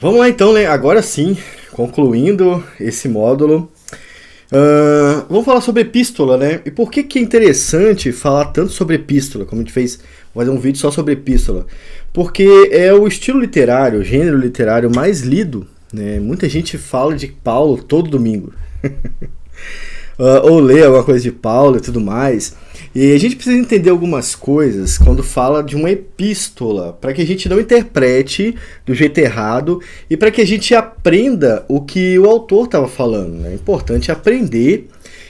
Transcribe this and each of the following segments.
Vamos lá então, né? Agora sim, concluindo esse módulo, vamos falar sobre epístola, né? E por que que é interessante falar tanto sobre epístola, como a gente fez, fazer um vídeo só sobre epístola? Porque é o estilo literário, o gênero literário mais lido, né? Muita gente fala de Paulo todo domingo. Ou lê alguma coisa de Paulo e tudo mais. E a gente precisa entender algumas coisas quando fala de uma epístola, para que a gente não interprete do jeito errado e para que a gente aprenda o que o autor estava falando, né? É importante aprender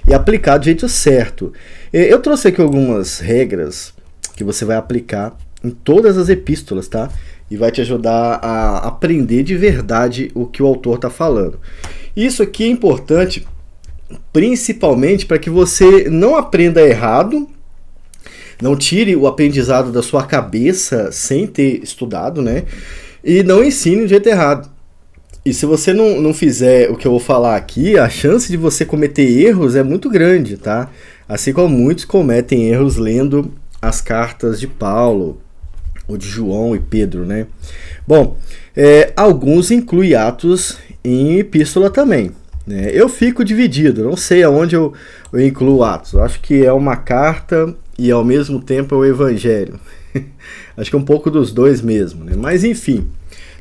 e aplicar do jeito certo. Eu trouxe aqui algumas regras que você vai aplicar em todas as epístolas, tá? E vai te ajudar a aprender de verdade o que o autor está falando. Isso aqui é importante principalmente para que você não aprenda errado, não tire o aprendizado da sua cabeça sem ter estudado, né? E não ensine do jeito errado. E se você não fizer o que eu vou falar aqui, a chance de você cometer erros é muito grande, tá? Assim como muitos cometem erros lendo as cartas de Paulo, ou de João e Pedro, né? Bom, alguns incluem Atos em epístola também. Eu fico dividido, não sei aonde eu incluo Atos. Eu acho que é uma carta e ao mesmo tempo é o Evangelho. Acho que é um pouco dos dois mesmo, né? Mas enfim,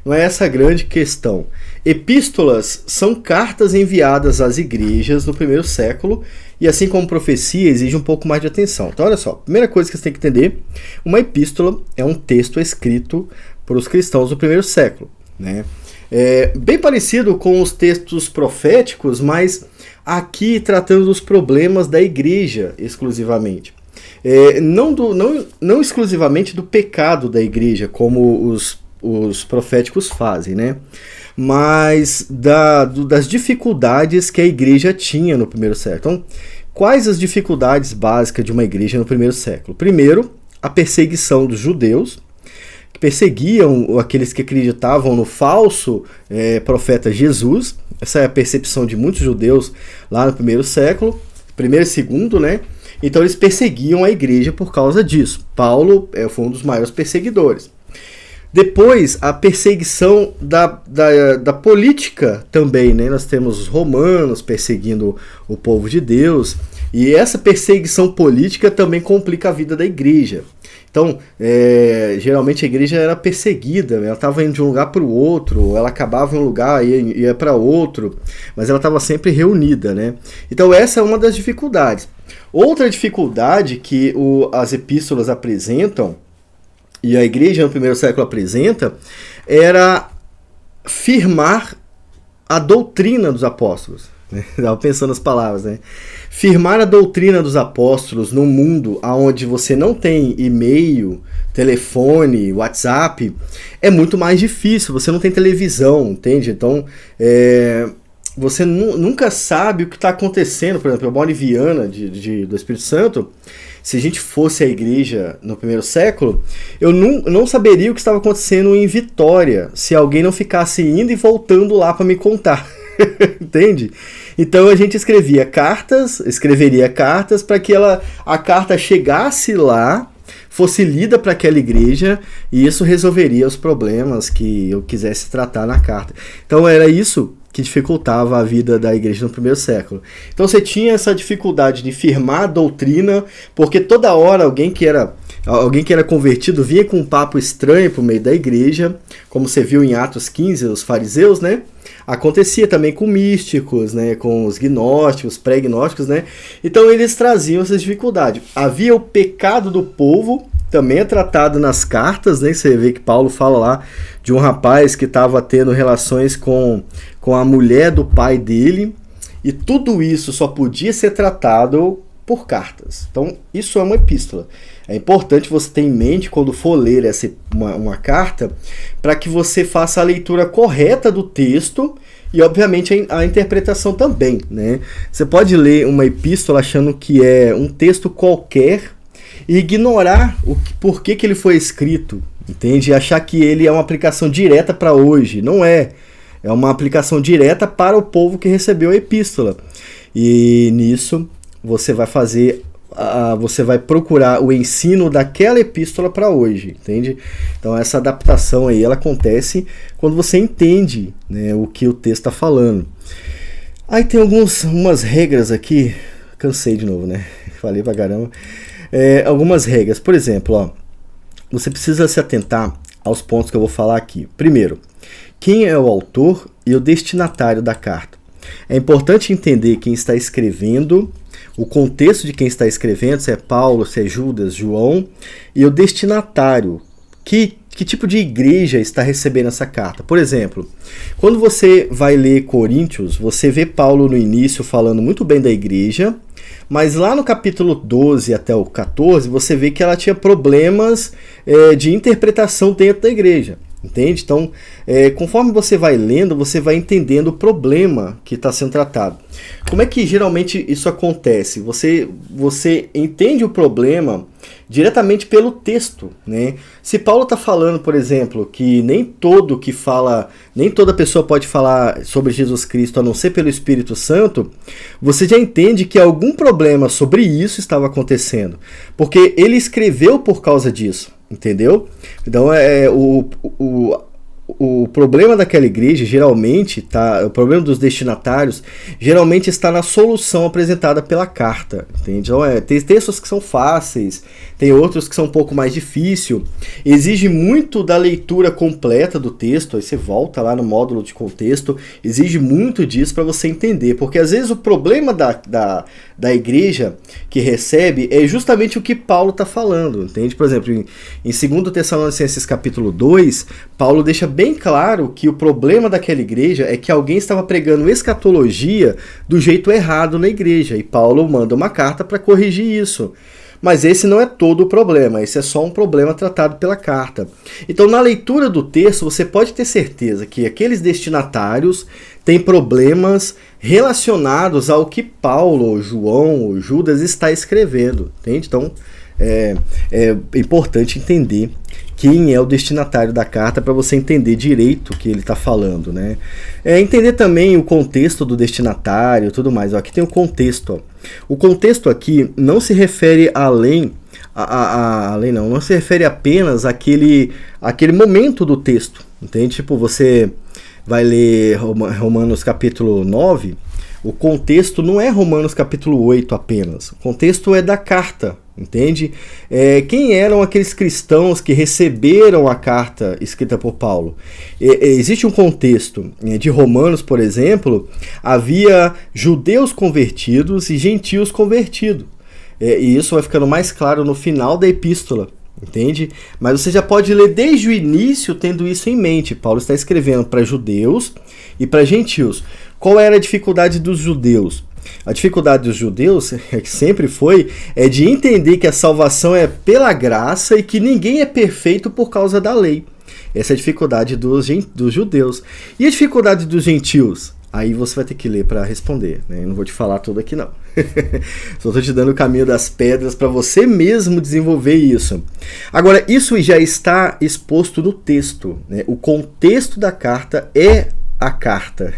não é essa a grande questão. Epístolas são cartas enviadas às igrejas no primeiro século e assim como profecia exige um pouco mais de atenção. Então olha só, primeira coisa que você tem que entender, uma epístola é um texto escrito por os cristãos do primeiro século, né? Bem parecido com os textos proféticos, mas aqui tratando dos problemas da igreja exclusivamente. Não exclusivamente do pecado da igreja, como os proféticos fazem, né? Mas das dificuldades que a igreja tinha no primeiro século. Então, quais as dificuldades básicas de uma igreja no primeiro século? Primeiro, a perseguição dos judeus, perseguiam aqueles que acreditavam no falso profeta Jesus. Essa é a percepção de muitos judeus lá no primeiro século, primeiro e segundo, né? Então eles perseguiam a igreja por causa disso. Paulo foi um dos maiores perseguidores. Depois, a perseguição da política também, né? Nós temos os romanos perseguindo o povo de Deus, e essa perseguição política também complica a vida da igreja. Então, geralmente a igreja era perseguida, ela estava indo de um lugar para o outro, ela acabava em um lugar e ia para outro, mas ela estava sempre reunida, né? Então essa é uma das dificuldades. Outra dificuldade que as epístolas apresentam, e a igreja no primeiro século apresenta, era firmar a doutrina dos apóstolos. Estava pensando nas palavras, né? Firmar a doutrina dos apóstolos num mundo onde você não tem e-mail, telefone, WhatsApp, é muito mais difícil. Você não tem televisão, entende? Então, você nunca sabe o que está acontecendo. Por exemplo, eu moro em Viana, do Espírito Santo. Se a gente fosse a igreja no primeiro século, eu não saberia o que estava acontecendo em Vitória, se alguém não ficasse indo e voltando lá para me contar. Entende? Então a gente escreveria cartas para que a carta chegasse lá, fosse lida para aquela igreja, e isso resolveria os problemas que eu quisesse tratar na carta. Então era isso que dificultava a vida da igreja no primeiro século. Então você tinha essa dificuldade de firmar a doutrina, porque toda hora alguém que era convertido vinha com um papo estranho pro meio da igreja, como você viu em Atos 15, os fariseus, né? Acontecia também com místicos, né? Com os gnósticos, pré-gnósticos, né? Então eles traziam essa dificuldade. Havia o pecado do povo, também é tratado nas cartas, né? Você vê que Paulo fala lá de um rapaz que estava tendo relações com a mulher do pai dele, e tudo isso só podia ser tratado por cartas. Então, isso é uma epístola. É importante você ter em mente, quando for ler uma carta, para que você faça a leitura correta do texto e, obviamente, a interpretação também, né? Você pode ler uma epístola achando que é um texto qualquer e ignorar por que ele foi escrito, entende? E achar que ele é uma aplicação direta para hoje. Não é. É uma aplicação direta para o povo que recebeu a epístola. E nisso você vai fazer você vai procurar o ensino daquela epístola para hoje, entende? Então essa adaptação aí, ela acontece quando você entende, né, o que o texto está falando. Aí tem algumas regras aqui, cansei de novo, né? Falei pra caramba. Algumas regras, por exemplo, ó, você precisa se atentar aos pontos que eu vou falar aqui. Primeiro, quem é o autor e o destinatário da carta. É importante entender quem está escrevendo, o contexto de quem está escrevendo, se é Paulo, se é Judas, João, e o destinatário. Que tipo de igreja está recebendo essa carta? Por exemplo, quando você vai ler Coríntios, você vê Paulo no início falando muito bem da igreja, mas lá no capítulo 12 até o 14, você vê que ela tinha problemas de interpretação dentro da igreja. Entende? Então, conforme você vai lendo, você vai entendendo o problema que está sendo tratado. Como é que geralmente isso acontece? Você entende o problema diretamente pelo texto, né? Se Paulo está falando, por exemplo, que nem toda pessoa pode falar sobre Jesus Cristo a não ser pelo Espírito Santo, você já entende que algum problema sobre isso estava acontecendo, porque ele escreveu por causa disso. Entendeu? Então o problema daquela igreja geralmente o problema dos destinatários geralmente está na solução apresentada pela carta, entende? Então, tem textos que são fáceis, tem outros que são um pouco mais difíceis, exige muito da leitura completa do texto, aí você volta lá no módulo de contexto, exige muito disso para você entender, porque às vezes o problema da igreja que recebe é justamente o que Paulo está falando, entende? Por exemplo, em 2 Tessalonicenses capítulo 2, Paulo deixa bem claro que o problema daquela igreja é que alguém estava pregando escatologia do jeito errado na igreja, e Paulo manda uma carta para corrigir isso. Mas esse não é todo o problema, esse é só um problema tratado pela carta. Então, na leitura do texto, você pode ter certeza que aqueles destinatários têm problemas relacionados ao que Paulo, ou João, ou Judas está escrevendo, entende? Então, é importante entender quem é o destinatário da carta para você entender direito o que ele está falando, né? Entender também o contexto do destinatário e tudo mais. Ó, aqui tem o contexto. Ó. O contexto aqui não se refere não se refere apenas àquele momento do texto, entende? Tipo, você vai ler Romanos capítulo 9, o contexto não é Romanos capítulo 8 apenas, o contexto é da carta, entende? Quem eram aqueles cristãos que receberam a carta escrita por Paulo? Existe um contexto de Romanos, por exemplo, havia judeus convertidos e gentios convertidos. E isso vai ficando mais claro no final da epístola, entende? Mas você já pode ler desde o início tendo isso em mente. Paulo está escrevendo para judeus e para gentios. Qual era a dificuldade dos judeus? A dificuldade dos judeus, que sempre foi, é de entender que a salvação é pela graça e que ninguém é perfeito por causa da lei. Essa é a dificuldade dos judeus. E a dificuldade dos gentios? Aí você vai ter que ler para responder, né? Eu não vou te falar tudo aqui não. Só estou te dando o caminho das pedras para você mesmo desenvolver isso. Agora, isso já está exposto no texto, né? O contexto da carta é a carta.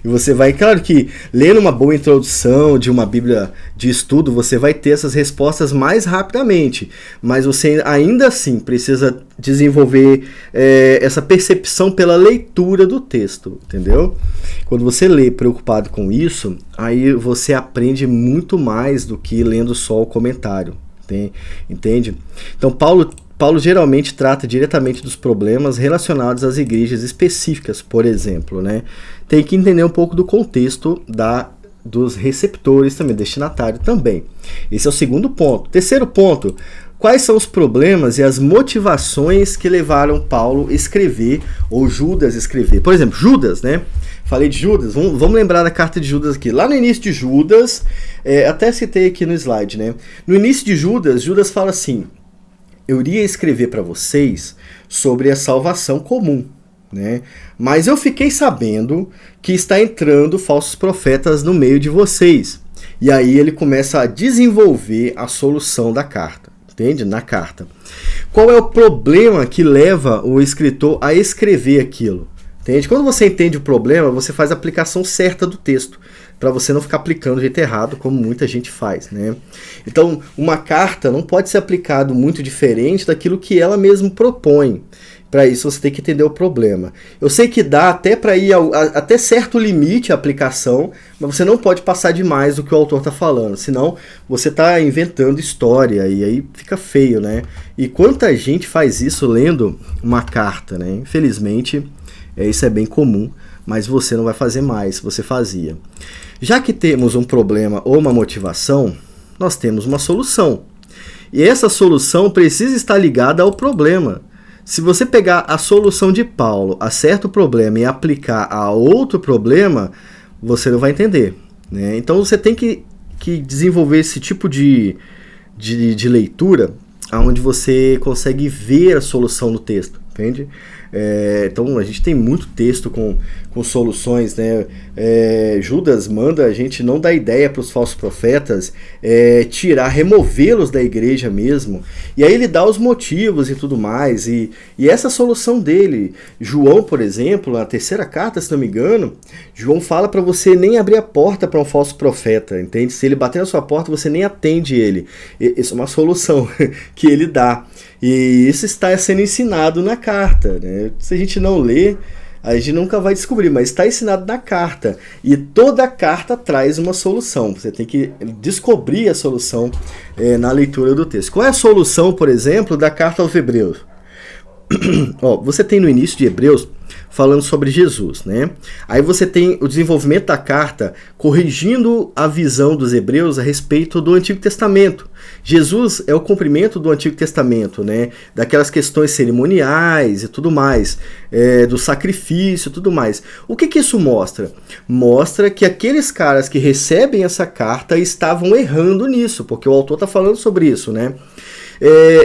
E você vai, claro que lendo uma boa introdução de uma Bíblia de estudo, você vai ter essas respostas mais rapidamente, mas você ainda assim precisa desenvolver essa percepção pela leitura do texto, entendeu? Quando você lê preocupado com isso, aí você aprende muito mais do que lendo só o comentário, entende? Então Paulo geralmente trata diretamente dos problemas relacionados às igrejas específicas, por exemplo, né? Tem que entender um pouco do contexto dos receptores também, destinatário também. Esse é o segundo ponto. Terceiro ponto, quais são os problemas e as motivações que levaram Paulo a escrever, ou Judas a escrever? Por exemplo, Judas, né? Falei de Judas, vamos lembrar da carta de Judas aqui. Lá no início de Judas, até citei aqui no slide, né? No início de Judas fala assim: eu iria escrever para vocês sobre a salvação comum, né? Mas eu fiquei sabendo que está entrando falsos profetas no meio de vocês. E aí ele começa a desenvolver a solução da carta, entende? Na carta. Qual é o problema que leva o escritor a escrever aquilo? Entende? Quando você entende o problema, você faz a aplicação certa do texto. para você não ficar aplicando do jeito errado, como muita gente faz, né? Então, uma carta não pode ser aplicado muito diferente daquilo que ela mesma propõe. Para isso, você tem que entender o problema. Eu sei que dá até para ir até certo limite a aplicação, mas você não pode passar demais do que o autor está falando, senão você está inventando história e aí fica feio, né? E quanta gente faz isso lendo uma carta, né? Infelizmente, isso é bem comum, mas você não vai fazer mais, você fazia. Já que temos um problema ou uma motivação, nós temos uma solução. E essa solução precisa estar ligada ao problema. Se você pegar a solução de Paulo a certo problema e aplicar a outro problema, você não vai entender, né? Então você tem que desenvolver esse tipo de leitura onde você consegue ver a solução no texto, entende? Então a gente tem muito texto com soluções, né? Judas manda a gente não dar ideia para os falsos profetas, removê-los da igreja mesmo, e aí ele dá os motivos e tudo mais, e essa solução dele. João, por exemplo, na terceira carta, se não me engano, João fala para você nem abrir a porta para um falso profeta, entende? Se ele bater na sua porta, você nem atende ele. Isso é uma solução que ele dá, e isso está sendo ensinado na carta, né? Se a gente não lê, a gente nunca vai descobrir, mas está ensinado na carta. E toda carta traz uma solução. Você tem que descobrir a solução na leitura do texto. Qual é a solução, por exemplo, da carta aos Hebreus? Você tem no início de Hebreus falando sobre Jesus, né? Aí você tem o desenvolvimento da carta corrigindo a visão dos hebreus a respeito do Antigo Testamento. Jesus é o cumprimento do Antigo Testamento, né? Daquelas questões cerimoniais e tudo mais, do sacrifício e tudo mais. O que isso mostra? Mostra que aqueles caras que recebem essa carta estavam errando nisso, porque o autor está falando sobre isso, né?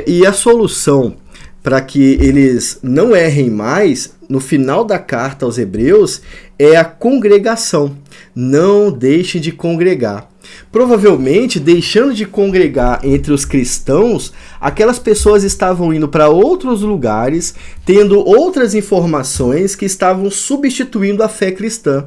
E a solução para que eles não errem mais, no final da carta aos Hebreus, é a congregação. Não deixem de congregar. Provavelmente, deixando de congregar entre os cristãos, aquelas pessoas estavam indo para outros lugares, tendo outras informações que estavam substituindo a fé cristã.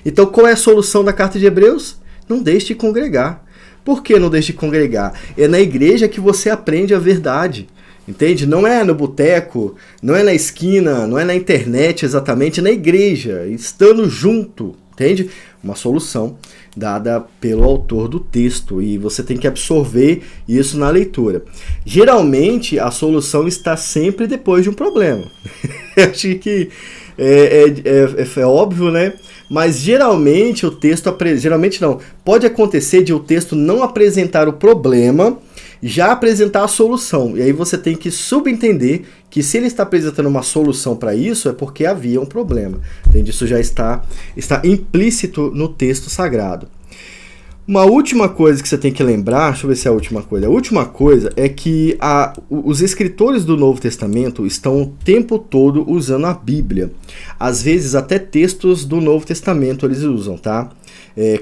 Então, qual é a solução da carta de Hebreus? Não deixe de congregar. Por que não deixe de congregar? É na igreja que você aprende a verdade. Entende? Não é no boteco, não é na esquina, não é na internet exatamente, é na igreja, estando junto, entende? Uma solução dada pelo autor do texto, e você tem que absorver isso na leitura. Geralmente, a solução está sempre depois de um problema. Acho que é óbvio, né? Mas geralmente o texto, pode acontecer de o texto não apresentar o problema, já apresentar a solução. E aí você tem que subentender que se ele está apresentando uma solução para isso, é porque havia um problema. Entende? Isso já está implícito no texto sagrado. Uma última coisa que você tem que lembrar, deixa eu ver se é a última coisa. A última coisa é que os escritores do Novo Testamento estão o tempo todo usando a Bíblia. Às vezes até textos do Novo Testamento eles usam, tá?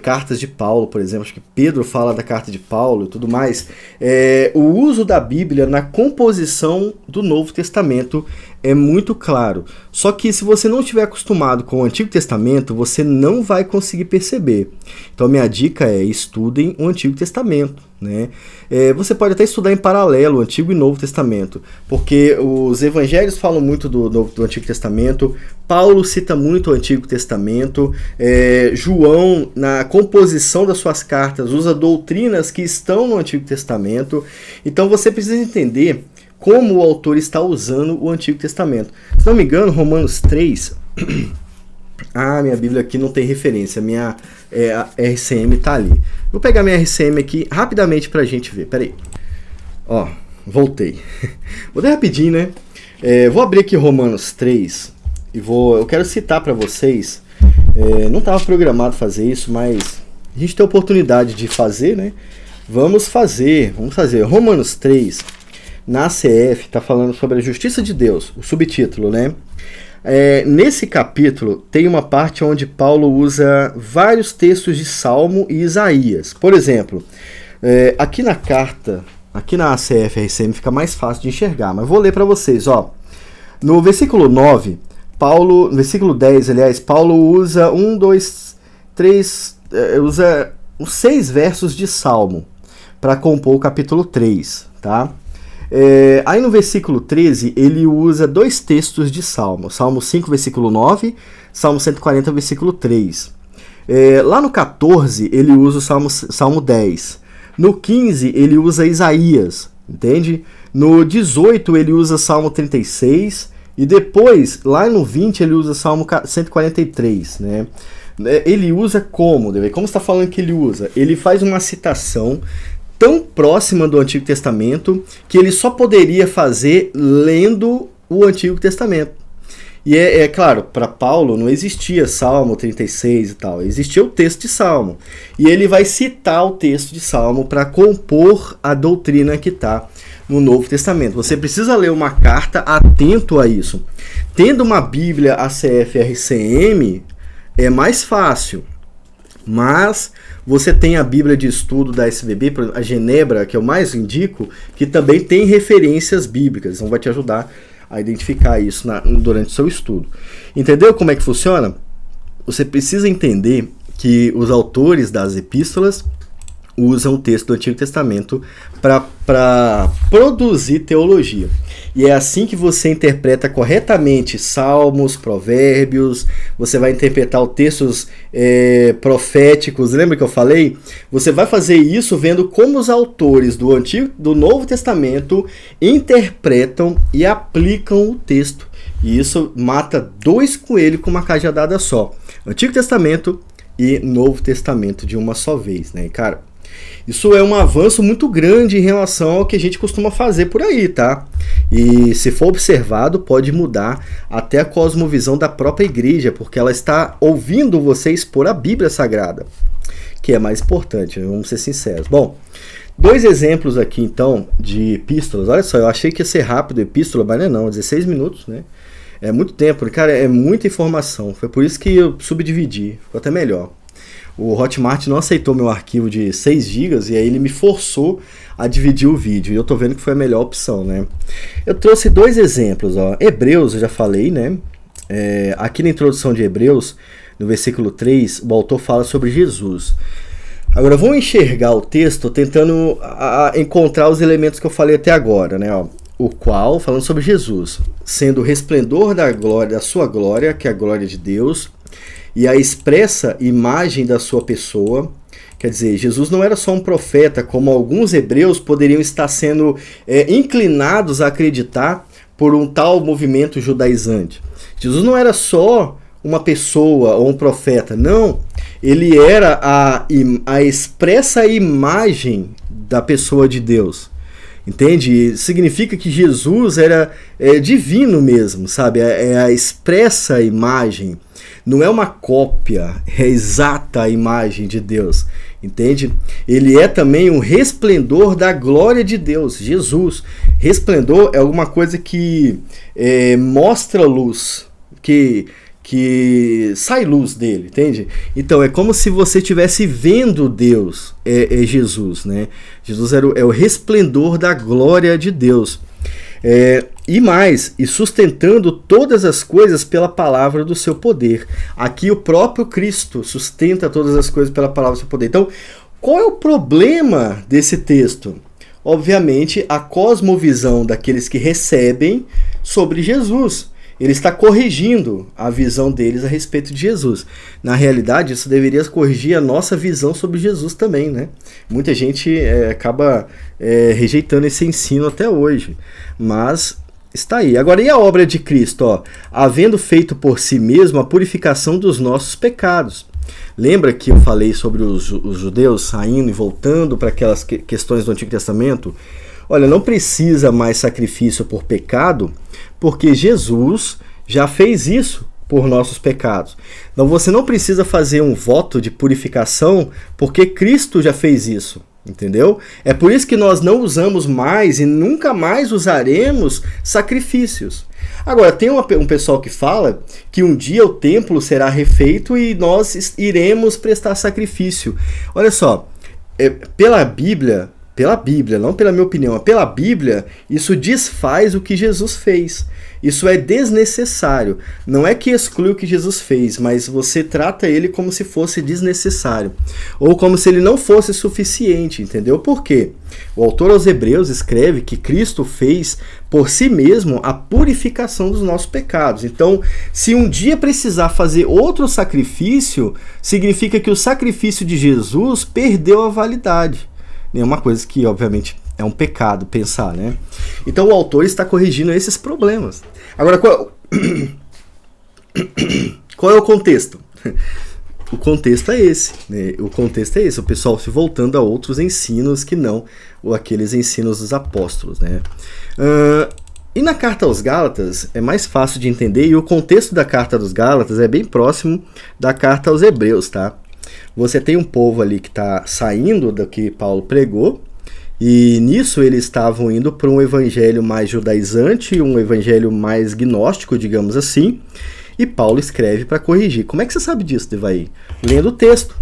Cartas de Paulo, por exemplo, acho que Pedro fala da carta de Paulo e tudo mais. O uso da Bíblia na composição do Novo Testamento é muito claro. Só que se você não estiver acostumado com o Antigo Testamento, você não vai conseguir perceber. Então minha dica é: estudem o Antigo Testamento, né? Você pode até estudar em paralelo o Antigo e Novo Testamento, porque os evangelhos falam muito do Antigo Testamento, Paulo cita muito o Antigo Testamento, João, na composição das suas cartas, usa doutrinas que estão no Antigo Testamento. Então você precisa entender como o autor está usando o Antigo Testamento. Se não me engano, Romanos 3... minha Bíblia aqui não tem referência, minha RCM tá ali. Vou pegar minha RCM aqui rapidamente pra gente ver, peraí. Voltei. Vou dar rapidinho, né? Vou abrir aqui Romanos 3 e eu quero citar pra vocês. Não estava programado fazer isso, mas a gente tem a oportunidade de fazer, né? Vamos fazer. Romanos 3, na ACF, está falando sobre a justiça de Deus, o subtítulo, né? Nesse capítulo tem uma parte onde Paulo usa vários textos de Salmo e Isaías. Por exemplo, aqui na carta, aqui na ACF RCM fica mais fácil de enxergar, mas vou ler para vocês. No versículo 9, no versículo 10, aliás, Paulo usa usa os 6 versos de Salmo para compor o capítulo 3, tá? Aí no versículo 13, ele usa 2 textos de Salmo. Salmo 5, versículo 9, Salmo 140, versículo 3. Lá no 14, ele usa o Salmo 10. No 15, ele usa Isaías, entende? No 18, ele usa Salmo 36. E depois, lá no 20, ele usa Salmo 143, né? Ele usa como? Como está falando que ele usa? Ele faz uma citação tão próxima do Antigo Testamento que ele só poderia fazer lendo o Antigo Testamento. E é claro, para Paulo não existia Salmo 36 e tal, existia o texto de Salmo. E ele vai citar o texto de Salmo para compor a doutrina que está no Novo Testamento. Você precisa ler uma carta atento a isso. Tendo uma Bíblia ACF RCM é mais fácil, mas você tem a Bíblia de estudo da SBB, a Genebra, que eu mais indico, que também tem referências bíblicas, então vai te ajudar a identificar isso durante o seu estudo. Entendeu como é que funciona? Você precisa entender que os autores das epístolas usam o texto do Antigo Testamento para produzir teologia. E é assim que você interpreta corretamente Salmos, Provérbios, você vai interpretar os textos proféticos, lembra que eu falei? Você vai fazer isso vendo como os autores do Novo Testamento interpretam e aplicam o texto. E isso mata 2 coelhos com uma cajadada só. Antigo Testamento e Novo Testamento de uma só vez, né, cara? Isso é um avanço muito grande em relação ao que a gente costuma fazer por aí, tá? E se for observado, pode mudar até a cosmovisão da própria igreja, porque ela está ouvindo você expor a Bíblia Sagrada, que é mais importante, vamos ser sinceros. Bom, 2 exemplos aqui então de epístolas. Olha só, eu achei que ia ser rápido a epístola, mas não, 16 minutos, né? É muito tempo, cara, é muita informação. Foi por isso que eu subdividi, ficou até melhor. O Hotmart não aceitou meu arquivo de 6 GB e aí ele me forçou a dividir o vídeo. E eu tô vendo que foi a melhor opção, né? Eu trouxe 2 exemplos, ó. Hebreus, eu já falei, né? Aqui na introdução de Hebreus, no versículo 3, o autor fala sobre Jesus. Agora, vamos enxergar o texto tentando encontrar os elementos que eu falei até agora, né? Ó. O qual, falando sobre Jesus, sendo o resplendor da glória, da sua glória, que é a glória de Deus, e a expressa imagem da sua pessoa. Quer dizer, Jesus não era só um profeta, como alguns hebreus poderiam estar sendo inclinados a acreditar por um tal movimento judaizante. Jesus não era só uma pessoa ou um profeta, não. Ele era a expressa imagem da pessoa de Deus. Entende? Significa que Jesus era divino mesmo, sabe? É a expressa imagem. Não é uma cópia, é a exata imagem de Deus, entende? Ele é também um resplendor da glória de Deus, Jesus. Resplendor é alguma coisa que mostra luz, que sai luz dele, entende? Então é como se você estivesse vendo Deus, Jesus, né? Jesus é o resplendor da glória de Deus. E sustentando todas as coisas pela palavra do seu poder. Aqui o próprio Cristo sustenta todas as coisas pela palavra do seu poder. Então, qual é o problema desse texto? Obviamente, a cosmovisão daqueles que recebem sobre Jesus. Ele está corrigindo a visão deles a respeito de Jesus. Na realidade, isso deveria corrigir a nossa visão sobre Jesus também, né? Muita gente acaba rejeitando esse ensino até hoje, mas está aí. Agora, e a obra de Cristo? Ó, havendo feito por si mesmo a purificação dos nossos pecados. Lembra que eu falei sobre os judeus saindo e voltando para aquelas questões do Antigo Testamento? Olha, não precisa mais sacrifício por pecado, porque Jesus já fez isso por nossos pecados. Então você não precisa fazer um voto de purificação, porque Cristo já fez isso, entendeu? É por isso que nós não usamos mais e nunca mais usaremos sacrifícios. Agora, tem um pessoal que fala que um dia o templo será refeito e nós iremos prestar sacrifício. Olha só, pela Bíblia, pela Bíblia, não pela minha opinião, pela Bíblia, isso desfaz o que Jesus fez. Isso é desnecessário. Não é que exclui o que Jesus fez, mas você trata ele como se fosse desnecessário. Ou como se ele não fosse suficiente, entendeu? Por quê? O autor aos Hebreus escreve que Cristo fez por si mesmo a purificação dos nossos pecados. Então, se um dia precisar fazer outro sacrifício, significa que o sacrifício de Jesus perdeu a validade. É uma coisa que, obviamente, é um pecado pensar, né? Então o autor está corrigindo esses problemas. Agora, qual é o contexto? O contexto é esse, né? O contexto é esse, o pessoal se voltando a outros ensinos que não aqueles ensinos dos apóstolos, né? E na carta aos Gálatas é mais fácil de entender, e o contexto da carta dos Gálatas é bem próximo da carta aos Hebreus, tá? Você tem um povo ali que está saindo do que Paulo pregou, e nisso eles estavam indo para um evangelho mais judaizante, um evangelho mais gnóstico, digamos assim, e Paulo escreve para corrigir. Como é que você sabe disso, Devaí? Lendo o texto.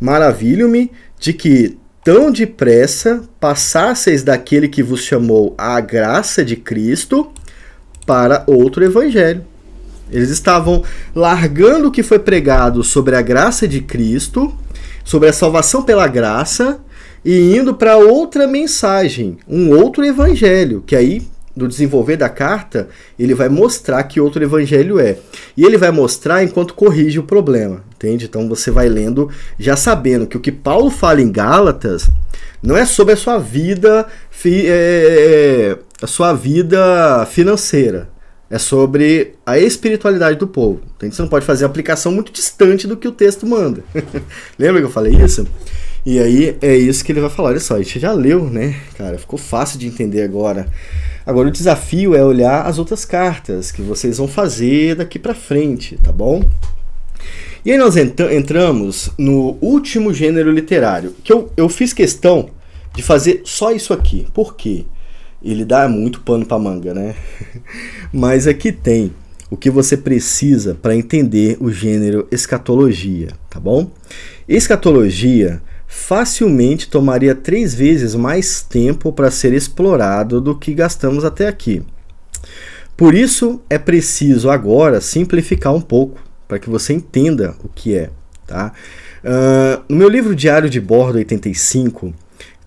Maravilho-me de que tão depressa passasseis daquele que vos chamou à graça de Cristo para outro evangelho. Eles estavam largando o que foi pregado sobre a graça de Cristo, sobre a salvação pela graça, e indo para outra mensagem, um outro evangelho, que aí, no desenvolver da carta, ele vai mostrar que outro evangelho é. E ele vai mostrar enquanto corrige o problema, entende? Então você vai lendo já sabendo que o que Paulo fala em Gálatas não é sobre a sua vida, financeira. É sobre a espiritualidade do povo. Então você não pode fazer aplicação muito distante do que o texto manda. Lembra que eu falei isso? E aí é isso que ele vai falar. Olha só, a gente já leu, né? Cara, ficou fácil de entender agora. Agora o desafio é olhar as outras cartas que vocês vão fazer daqui pra frente, tá bom? E aí nós entramos no último gênero literário, que eu fiz questão de fazer só isso aqui. Por quê? Ele dá muito pano pra manga, né? Mas aqui tem o que você precisa para entender o gênero escatologia, tá bom? Escatologia facilmente tomaria 3 vezes mais tempo para ser explorado do que gastamos até aqui. Por isso é preciso agora simplificar um pouco para que você entenda o que é, tá? No meu livro Diário de Bordo 85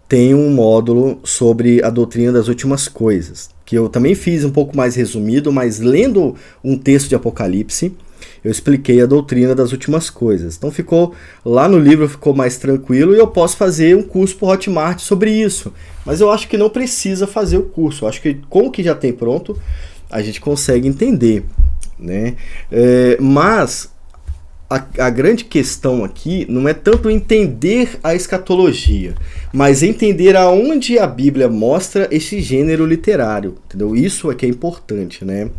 tem um módulo sobre a doutrina das últimas coisas, que eu também fiz um pouco mais resumido, mas lendo um texto de Apocalipse, eu expliquei a doutrina das últimas coisas. Então lá no livro ficou mais tranquilo, e eu posso fazer um curso por Hotmart sobre isso. Mas eu acho que não precisa fazer o curso. Eu acho que com o que já tem pronto, a gente consegue entender, né? Mas a grande questão aqui não é tanto entender a escatologia, mas entender aonde a Bíblia mostra esse gênero literário, entendeu? Isso é que é importante, né?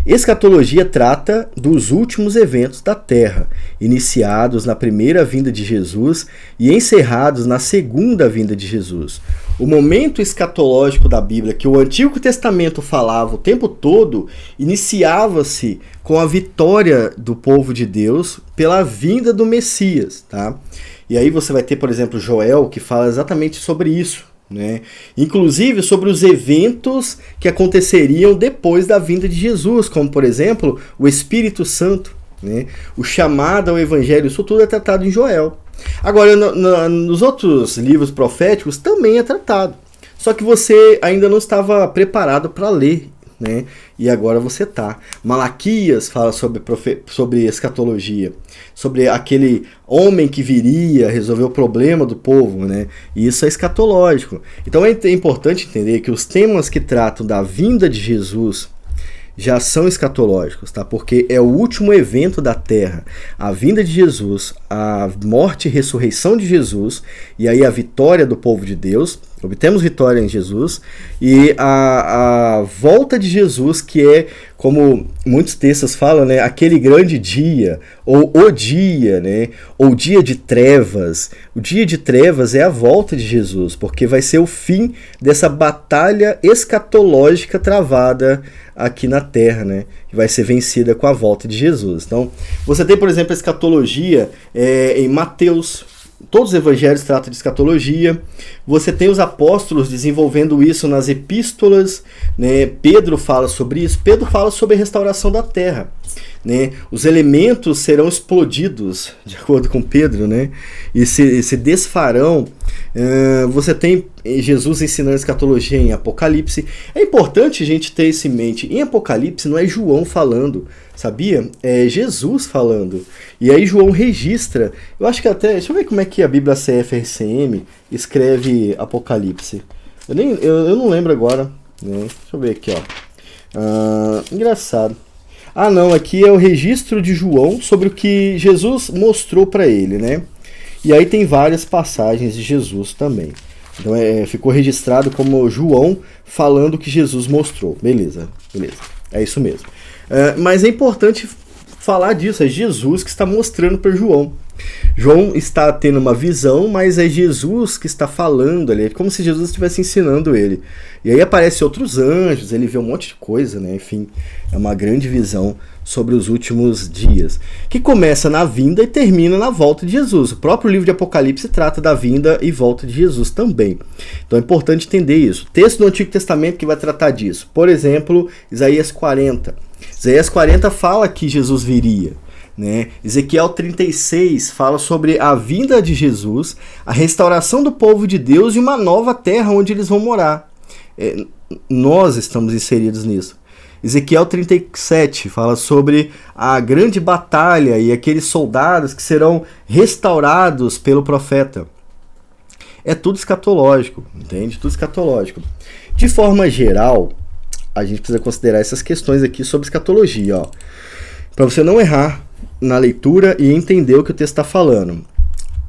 Escatologia trata dos últimos eventos da Terra, iniciados na primeira vinda de Jesus e encerrados na segunda vinda de Jesus. O momento escatológico da Bíblia, que o Antigo Testamento falava o tempo todo, iniciava-se com a vitória do povo de Deus pela vinda do Messias, tá? E aí você vai ter, por exemplo, Joel, que fala exatamente sobre isso, né? Inclusive sobre os eventos que aconteceriam depois da vinda de Jesus, como por exemplo o Espírito Santo, né? O chamado ao Evangelho, isso tudo é tratado em Joel. Agora nos outros livros proféticos também é tratado, só que você ainda não estava preparado para ler, né? E agora você tá. Malaquias fala sobre escatologia, sobre aquele homem que viria resolver o problema do povo, né? E isso é escatológico. Então é importante entender que os temas que tratam da vinda de Jesus já são escatológicos, tá? Porque é o último evento da Terra, a vinda de Jesus, a morte e ressurreição de Jesus, e aí a vitória do povo de Deus, obtemos vitória em Jesus, e a volta de Jesus, que é, como muitos textos falam, né, aquele grande dia, ou o dia, né, ou dia de trevas. O dia de trevas é a volta de Jesus, porque vai ser o fim dessa batalha escatológica travada aqui na Terra, né, que vai ser vencida com a volta de Jesus. Então, você tem, por exemplo, a escatologia em Mateus, todos os evangelhos tratam de escatologia. Você tem os apóstolos desenvolvendo isso nas epístolas, né? Pedro fala sobre isso. Pedro fala sobre a restauração da terra, né? Os elementos serão explodidos, de acordo com Pedro, né? E se desfarão. Você tem Jesus ensinando escatologia em Apocalipse. É importante a gente ter isso em mente. Em Apocalipse não é João falando, sabia? É Jesus falando. E aí João registra. Eu acho que até... Deixa eu ver como é que a Bíblia CF-RCM escreve Apocalipse. Eu não lembro agora, né? Deixa eu ver aqui, ó. Engraçado. Ah, não. Aqui é o registro de João sobre o que Jesus mostrou para ele, né? E aí tem várias passagens de Jesus também. Então ficou registrado como João falando o que Jesus mostrou. Beleza. É isso mesmo. Mas é importante falar disso. É Jesus que está mostrando para João. João está tendo uma visão, mas é Jesus que está falando ali. É como se Jesus estivesse ensinando ele. E aí aparecem outros anjos, ele vê um monte de coisa, né? Enfim, é uma grande visão sobre os últimos dias, que começa na vinda e termina na volta de Jesus. O próprio livro de Apocalipse trata da vinda e volta de Jesus também. Então é importante entender isso. Texto do Antigo Testamento que vai tratar disso. Por exemplo, Isaías 40. Isaías 40 fala que Jesus viria, né? Ezequiel 36 fala sobre a vinda de Jesus, a restauração do povo de Deus e uma nova terra onde eles vão morar. Nós estamos inseridos nisso. Ezequiel 37 fala sobre a grande batalha e aqueles soldados que serão restaurados pelo profeta. É tudo escatológico, entende? Tudo escatológico. De forma geral, a gente precisa considerar essas questões aqui sobre escatologia, ó, para você não errar na leitura e entender o que o texto está falando.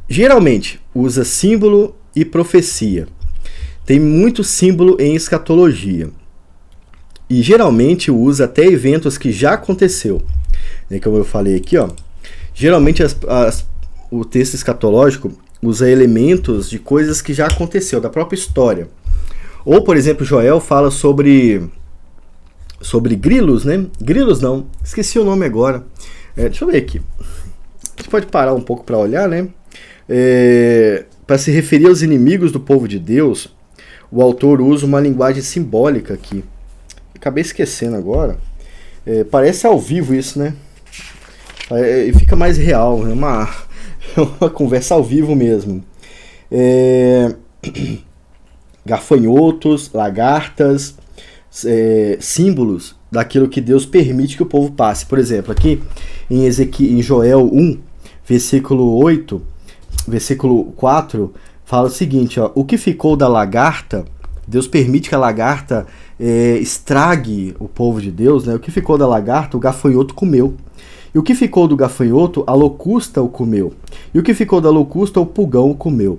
Geralmente, usa símbolo e profecia. Tem muito símbolo em escatologia. E geralmente usa até eventos que já aconteceu. Como eu falei aqui, ó. Geralmente o texto escatológico usa elementos de coisas que já aconteceu, da própria história. Ou, por exemplo, Joel fala sobre grilos, né? Grilos não, esqueci o nome agora. Deixa eu ver aqui. A gente pode parar um pouco para olhar, né? Para se referir aos inimigos do povo de Deus, o autor usa uma linguagem simbólica aqui. Acabei esquecendo agora. Parece ao vivo isso, né? Fica mais real. É uma conversa ao vivo mesmo. Gafanhotos, lagartas, símbolos daquilo que Deus permite que o povo passe. Por exemplo, aqui em Joel 1, versículo 4, fala o seguinte, ó, o que ficou da lagarta, Deus permite que a lagarta estrague o povo de Deus, né? O que ficou da lagarta, o gafanhoto comeu. E o que ficou do gafanhoto, a locusta o comeu. E o que ficou da locusta, o pulgão o comeu.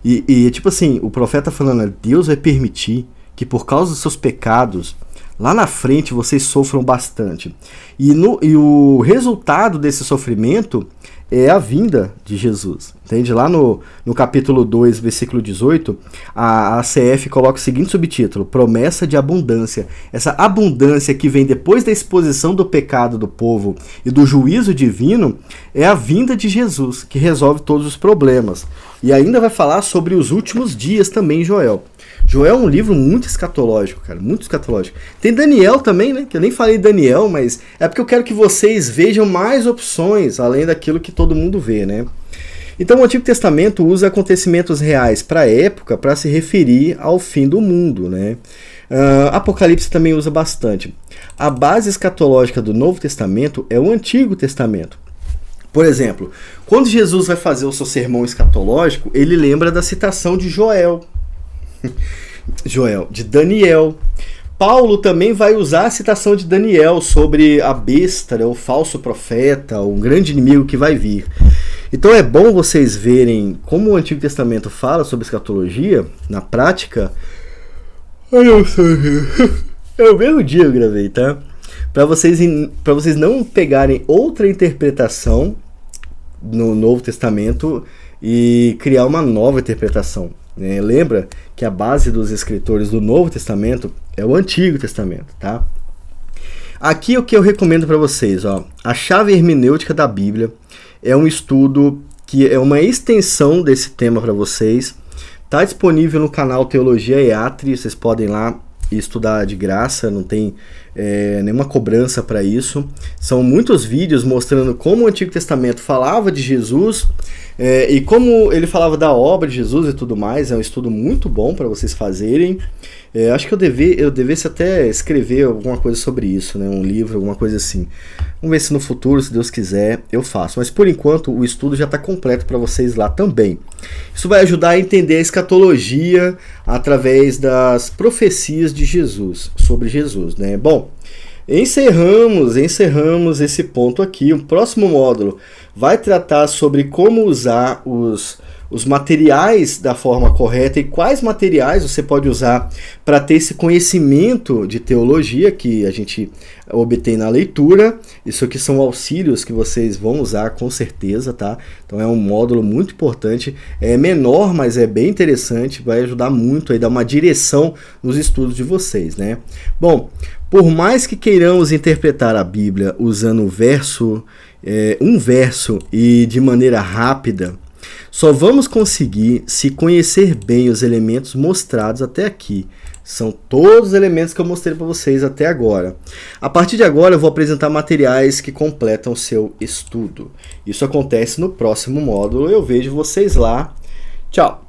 E tipo assim, o profeta falando, Deus vai permitir que por causa dos seus pecados, lá na frente vocês sofram bastante. E o resultado desse sofrimento é a vinda de Jesus. Entende? Lá no capítulo 2, versículo 18, a CF coloca o seguinte subtítulo: promessa de abundância. Essa abundância que vem depois da exposição do pecado do povo e do juízo divino é a vinda de Jesus, que resolve todos os problemas. E ainda vai falar sobre os últimos dias também, Joel. Joel é um livro muito escatológico, cara, muito escatológico. Tem Daniel também, né, que eu nem falei Daniel, mas é porque eu quero que vocês vejam mais opções, além daquilo que todo mundo vê, né. Então o Antigo Testamento usa acontecimentos reais para a época para se referir ao fim do mundo, né. Apocalipse também usa bastante. A base escatológica do Novo Testamento é o Antigo Testamento. Por exemplo, quando Jesus vai fazer o seu sermão escatológico, ele lembra da citação de de Daniel. Paulo também vai usar a citação de Daniel sobre a besta, né, o falso profeta, um grande inimigo que vai vir. Então é bom vocês verem como o Antigo Testamento fala sobre escatologia na prática. É o mesmo dia eu gravei, tá? Para vocês não pegarem outra interpretação no Novo Testamento e criar uma nova interpretação. Lembra que a base dos escritores do Novo Testamento é o Antigo Testamento, tá? Aqui o que eu recomendo para vocês, ó, a chave hermenêutica da Bíblia é um estudo que é uma extensão desse tema para vocês. Está disponível no canal Teologia EATRI, vocês podem ir lá e estudar de graça, não tem nenhuma cobrança para isso. São muitos vídeos mostrando como o Antigo Testamento falava de Jesus e como ele falava da obra de Jesus e tudo mais. É um estudo muito bom para vocês fazerem. Acho que eu devesse até escrever alguma coisa sobre isso, né? Um livro, alguma coisa assim. Vamos ver se no futuro, se Deus quiser, eu faço. Mas por enquanto o estudo já está completo para vocês lá também. Isso vai ajudar a entender a escatologia através das profecias de Jesus, sobre Jesus, né? Bom, encerramos esse ponto aqui. O próximo módulo vai tratar sobre como usar os materiais da forma correta e quais materiais você pode usar para ter esse conhecimento de teologia que a gente obtém na leitura. Isso aqui são auxílios que vocês vão usar com certeza, tá? Então é um módulo muito importante, é menor, mas é bem interessante, vai ajudar muito a dar uma direção nos estudos de vocês, né? Bom, por mais que queiramos interpretar a Bíblia usando um verso e de maneira rápida, só vamos conseguir se conhecer bem os elementos mostrados até aqui. São todos os elementos que eu mostrei para vocês até agora. A partir de agora eu vou apresentar materiais que completam seu estudo. Isso acontece no próximo módulo. Eu vejo vocês lá. Tchau!